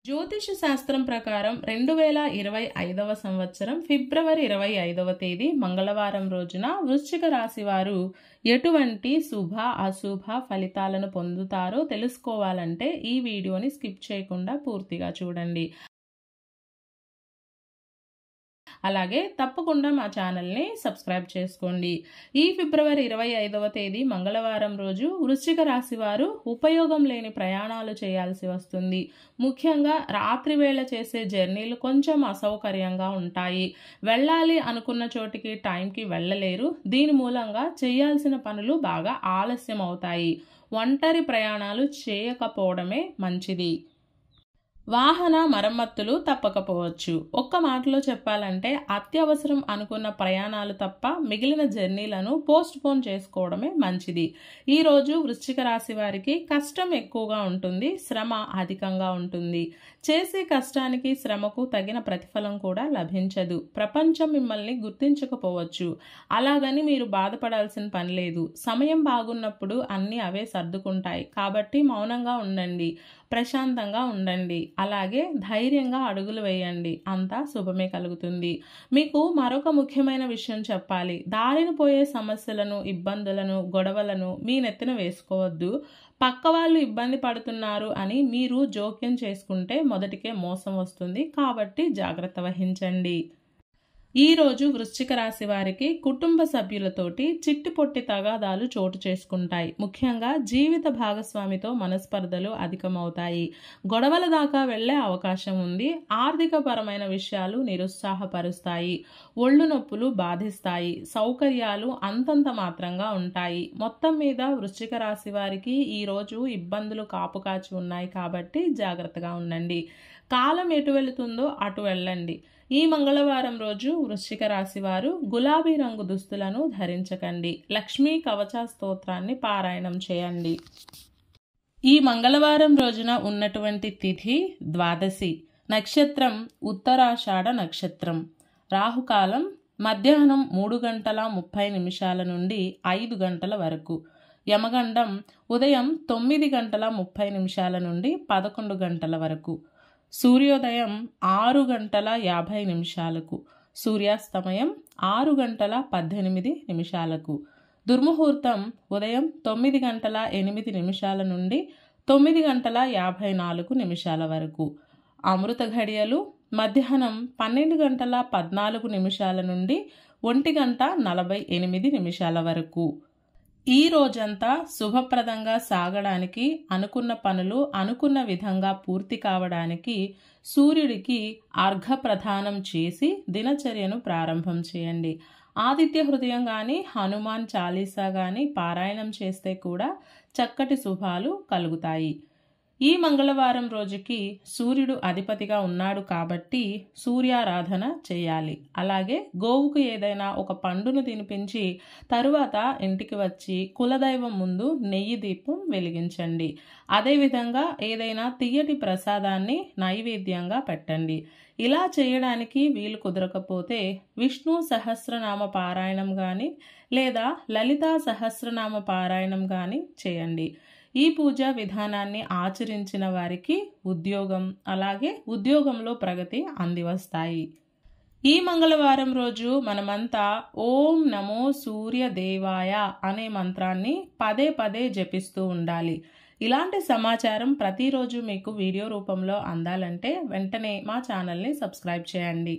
జ్యోతిష శాస్త్రం ప్రకారం 2025వ సంవత్సరం ఫిబ్రవరి 25వ తేదీ మంగళవారం రోజున వృశ్చిక రాశి వారు ఎటువంటి శుభ అశుభ ఫలితాలను పొందుతారో తెలుసుకోవాలంటే ఈ వీడియోని స్కిప్ చేయకుండా పూర్తిగా చూడండి. అలాగే తప్పకుండా మా ఛానల్ని సబ్స్క్రైబ్ చేసుకోండి. ఈ ఫిబ్రవరి 25వ తేదీ మంగళవారం రోజు వృశ్చిక రాశి వారు ఉపయోగం లేని ప్రయాణాలు చేయాల్సి వస్తుంది. ముఖ్యంగా రాత్రి వేళ చేసే జర్నీలు కొంచెం అసౌకర్యంగా ఉంటాయి. వెళ్ళాలి అనుకున్న చోటికి టైంకి వెళ్ళలేరు. దీని మూలంగా చేయాల్సిన పనులు బాగా ఆలస్యం అవుతాయి. ఒంటరి ప్రయాణాలు చేయకపోవడమే మంచిది. వాహన మరమ్మతులు తప్పకపోవచ్చు. ఒక్క మాటలో చెప్పాలంటే అత్యవసరం అనుకున్న ప్రయాణాలు తప్ప మిగిలిన జర్నీలను పోస్ట్ పోన్ చేసుకోవడమే మంచిది. ఈరోజు వృశ్చిక రాశి వారికి కష్టం ఎక్కువగా ఉంటుంది, శ్రమ అధికంగా ఉంటుంది. చేసే కష్టానికి శ్రమకు తగిన ప్రతిఫలం కూడా లభించదు. ప్రపంచం మిమ్మల్ని గుర్తించకపోవచ్చు. అలాగని మీరు బాధపడాల్సిన పని లేదు. సమయం బాగున్నప్పుడు అన్నీ అవే సర్దుకుంటాయి. కాబట్టి మౌనంగా ఉండండి, ప్రశాంతంగా ఉండండి, అలాగే ధైర్యంగా అడుగులు వేయండి. అంతా శుభమే కలుగుతుంది. మీకు మరొక ముఖ్యమైన విషయం చెప్పాలి. దారిన పోయే సమస్యలను, ఇబ్బందులను, గొడవలను మీ నెత్తిన వేసుకోవద్దు. పక్క వాళ్ళు ఇబ్బంది పడుతున్నారు అని మీరు జోక్యం చేసుకుంటే మొదటికే మోసం వస్తుంది. కాబట్టి జాగ్రత్త వహించండి. ఈ రోజు వృశ్చిక రాశి వారికి కుటుంబ సభ్యులతోటి చిట్టి పొట్టి తగాదాలు చోటు చేసుకుంటాయి. ముఖ్యంగా జీవిత భాగస్వామితో మనస్పర్ధలు అధికమవుతాయి. గొడవల దాకా వెళ్లే అవకాశం ఉంది. ఆర్థిక పరమైన విషయాలు నిరుత్సాహపరుస్తాయి. ఒళ్ళు నొప్పులు బాధిస్తాయి. సౌకర్యాలు అంతంత మాత్రంగా ఉంటాయి. మొత్తం మీద వృశ్చిక రాశి వారికి ఈ రోజు ఇబ్బందులు కాపుకాచి ఉన్నాయి. కాబట్టి జాగ్రత్తగా ఉండండి. కాలం ఎటు వెళుతుందో అటు వెళ్ళండి. ఈ మంగళవారం రోజు వృశ్చిక రాశి వారు గులాబీ రంగు దుస్తులను ధరించకండి. లక్ష్మీ కవచ స్తోత్రాన్ని పారాయణం చేయండి. ఈ మంగళవారం రోజున ఉన్నటువంటి తిథి ద్వాదశి, నక్షత్రం ఉత్తరాషాఢ నక్షత్రం, రాహుకాలం మధ్యాహ్నం 3:30 నుండి 5 గంటల వరకు, యమగండం ఉదయం 9:30 నుండి 11 గంటల వరకు, సూర్యోదయం 6:50, సూర్యాస్తమయం 6:18, దుర్ముహూర్తం ఉదయం 9:08 నుండి 9:54 వరకు, అమృత ఘడియలు మధ్యాహ్నం 12:14 నుండి 1:48 వరకు. ఈ రోజంతా శుభప్రదంగా సాగడానికి, అనుకున్న పనులు అనుకున్న విధంగా పూర్తి కావడానికి సూర్యుడికి అర్ఘ్య ప్రదానం చేసి దినచర్యను ప్రారంభం చేయండి. ఆదిత్య హృదయం కానీ హనుమాన్ చాలీసా కానీ పారాయణం చేస్తే కూడా చక్కటి శుభాలు కలుగుతాయి. ఈ మంగళవారం రోజుకి సూర్యుడు అధిపతిగా ఉన్నాడు కాబట్టి సూర్యారాధన చేయాలి. అలాగే గోవుకు ఏదైనా ఒక పండును తినిపించి తరువాత ఇంటికి వచ్చి కులదైవం ముందు నెయ్యి దీపం వెలిగించండి. అదేవిధంగా ఏదైనా తియ్యటి ప్రసాదాన్ని నైవేద్యంగా పెట్టండి. ఇలా చేయడానికి వీలు కుదరకపోతే విష్ణు సహస్రనామ పారాయణం కానీ లేదా లలితా సహస్రనామ పారాయణం కానీ చేయండి. ఈ పూజా విధానాన్ని ఆచరించిన వారికి ఉద్యోగం, అలాగే ఉద్యోగంలో ప్రగతి అందివస్తాయి. ఈ మంగళవారం రోజు మనమంతా ఓం నమో సూర్యదేవాయ అనే మంత్రాన్ని పదే పదే జపిస్తూ ఉండాలి. ఇలాంటి సమాచారం ప్రతిరోజు మీకు వీడియో రూపంలో అందాలంటే వెంటనే మా ఛానల్ని సబ్స్క్రైబ్ చేయండి.